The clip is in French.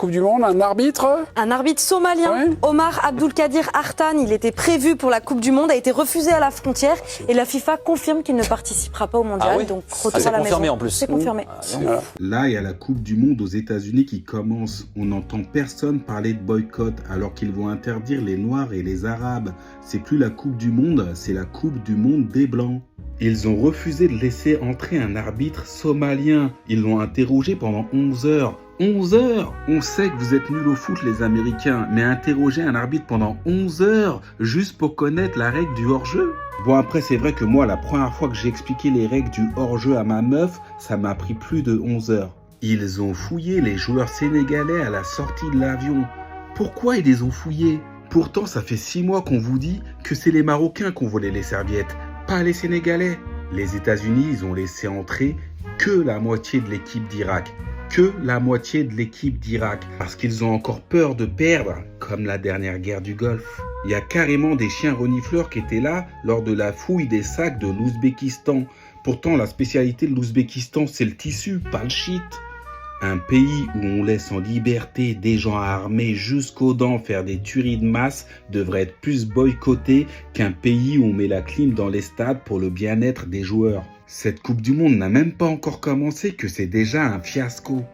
Coupe du Monde, un arbitre? Un arbitre somalien, Ouais. Omar Abdulkadir Artan, il était prévu pour la Coupe du Monde, a été refusé à la frontière et la FIFA confirme qu'il ne participera pas au mondial. Ah oui. Donc Ah, retour c'est à la confirmé maison. en plus. C'est confirmé. Voilà. Là, il y a la Coupe du Monde aux États-Unis qui commence. On n'entend personne parler de boycott alors qu'ils vont interdire les Noirs et les Arabes. C'est plus la Coupe du Monde, c'est la Coupe du Monde des Blancs. Ils ont refusé de laisser entrer un arbitre somalien. Ils l'ont interrogé pendant 11 heures. 11 heures! On sait que vous êtes nuls au foot les Américains, mais interroger un arbitre pendant 11 heures juste pour connaître la règle du hors-jeu? Bon après c'est vrai que moi la première fois que j'ai expliqué les règles du hors-jeu à ma meuf, ça m'a pris plus de 11 heures. Ils ont fouillé les joueurs sénégalais à la sortie de l'avion. Pourquoi ils les ont fouillés? Pourtant ça fait 6 mois qu'on vous dit que c'est les Marocains qui ont volé les serviettes, pas les Sénégalais. Les États-Unis ils ont laissé entrer que la moitié de l'équipe d'Irak. Que la moitié de l'équipe d'Irak, parce qu'ils ont encore peur de perdre, comme la dernière guerre du Golfe. Il y a carrément des chiens renifleurs qui étaient là lors de la fouille des sacs de l'Ouzbékistan. Pourtant, la spécialité de l'Ouzbékistan, c'est le tissu, pas le shit. Un pays où on laisse en liberté des gens armés jusqu'aux dents faire des tueries de masse devrait être plus boycotté qu'un pays où on met la clim dans les stades pour le bien-être des joueurs. Cette Coupe du Monde n'a même pas encore commencé que c'est déjà un fiasco.